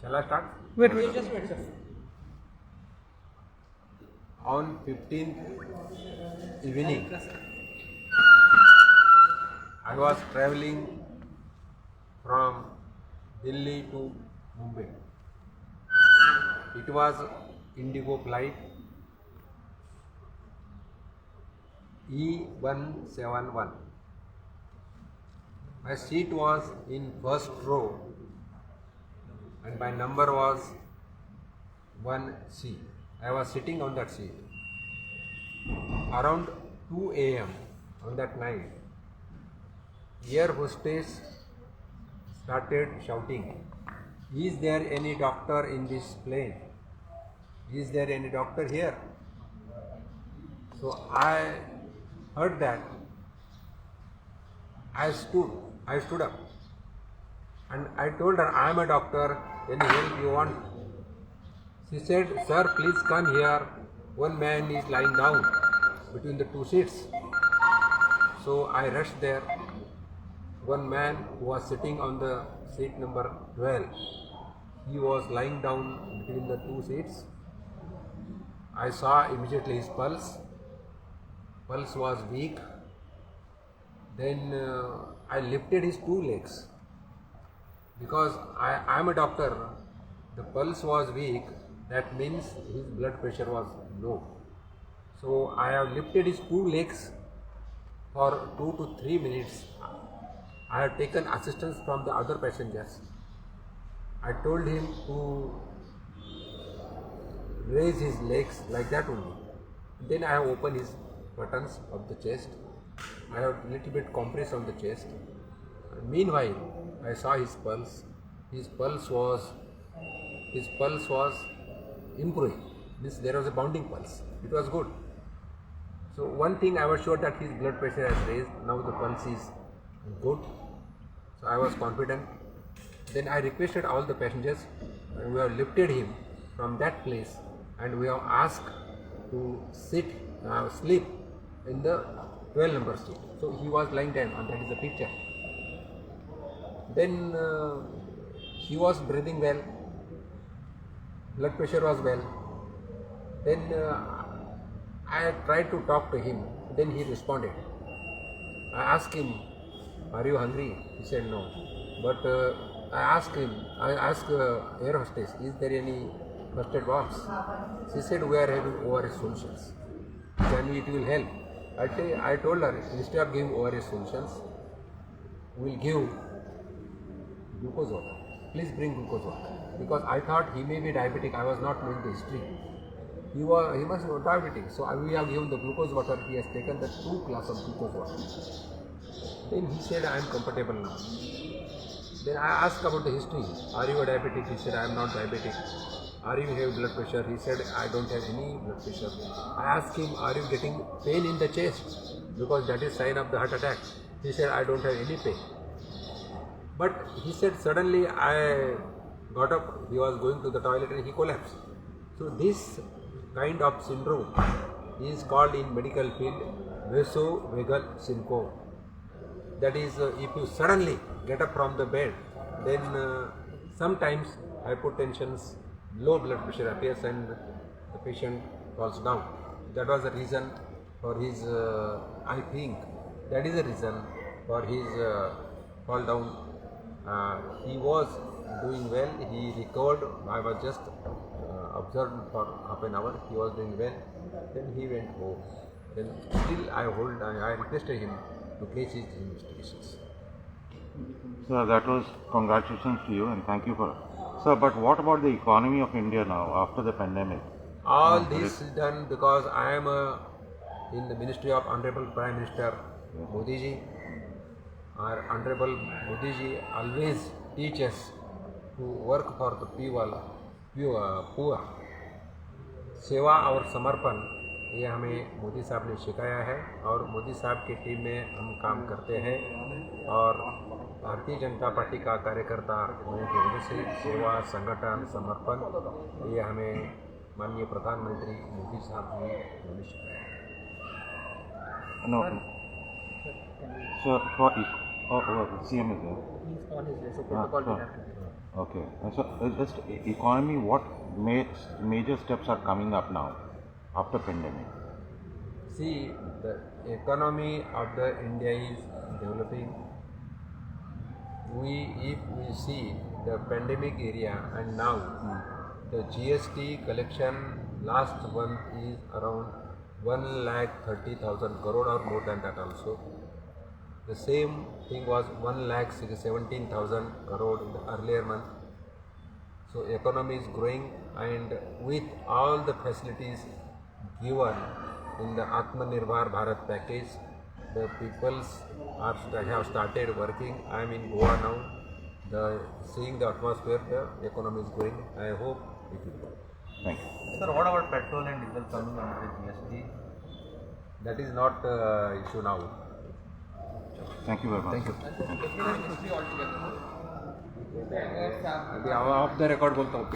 Shall I start? Wait. Just wait, sir. On 15th evening, I was traveling from Delhi to Mumbai. It was Indigo flight E171. My seat was in first row and my number was 1C. I was sitting on that seat. Around 2 a.m. on that night, air hostess started shouting, "Is there any doctor in this plane? Is there any doctor here?" So I heard that. I stood up and I told her, "I am a doctor, any help you want?" She said, "Sir, please come here. One man is lying down between the two seats." So I rushed there. One man who was sitting on the seat number 12, he was lying down between the two seats. I saw immediately his pulse. Pulse was weak. Then I lifted his two legs. Because I am a doctor, the pulse was weak, that means his blood pressure was low. So I have lifted his two legs for 2 to 3 minutes. I have taken assistance from the other passengers. I told him to raise his legs like that only. Then I have opened his buttons of the chest. I have a little bit compressed on the chest. Meanwhile, I saw his pulse. His pulse was improving. There was a bounding pulse. It was good. So one thing I was sure that his blood pressure has raised. Now the pulse is good. So I was confident. Then I requested all the passengers. We have lifted him from that place and we have asked to sleep in the 12 number seat. So he was lying down, and that is the picture. Then he was breathing well, blood pressure was well. Then I tried to talk to him, then he responded. I asked him, "Are you hungry?" He said no. But I asked air hostess, "Is there any first aid box?" She said, "We are having ORS solutions. It will help." I told her, instead of giving ORS solutions, we will give glucose water. Please bring glucose water. Because I thought he may be diabetic. I was not knowing the history. He must be diabetic. So we have given the glucose water. He has taken the 2 glasses of glucose water. Then he said, "I am comfortable now." Then I asked about the history. "Are you a diabetic?" He said, "I am not diabetic." "Are you have blood pressure?" He said, "I don't have any blood pressure." I asked him, "Are you getting pain in the chest? Because that is sign of the heart attack." He said, "I don't have any pain." But he said, suddenly I got up, he was going to the toilet and he collapsed. So this kind of syndrome is called in medical field vasovagal syndrome. That is, if you suddenly get up from the bed, then sometimes hypotension, low blood pressure appears and the patient falls down. That was the reason for his, I think, that is the reason for his fall down. He was doing well, he recovered. I was just observed for half an hour. He was doing well. Then he went home. Then still I requested him to place his investigations. Sir, that was congratulations to you and thank you for. Sir, but what about the economy of India now after the pandemic? All this is done because I am in the ministry of Honorable Prime Minister Modi ji. Our Honorable Modi ji always teaches to work for the poor. सेवा और समर्पण ये हमें मोदी साहब ने सिखाया है और मोदी साहब की टीम में हम काम करते हैं और भारतीय जनता पार्टी का कार्यकर्ता होने की वजह से सेवा, संगठन, समर्पण, ये हमें माननीय प्रधानमंत्री मोदी साहब जी ने सिखाया। No. So for CM is there. He's on his way, so Ah, protocol sure. will have to be. Okay. So just economy, what major steps are coming up now after pandemic? See, the economy of the India is developing. If we see the pandemic area and now, the GST collection last month is around 1,30,000 crore or more than that also. The same thing was 1,17,000 crore in the earlier month. So economy is growing, and with all the facilities given in the Atmanirbhar Bharat package, the peoples have started working. I am in Goa now. Seeing the atmosphere, the economy is growing. I hope it will grow. Thank you. Sir, what about petrol and diesel coming under the GST? That is not issue now. Thank you very much. Thank you. History altogether. अभी of the record बोलता हूँ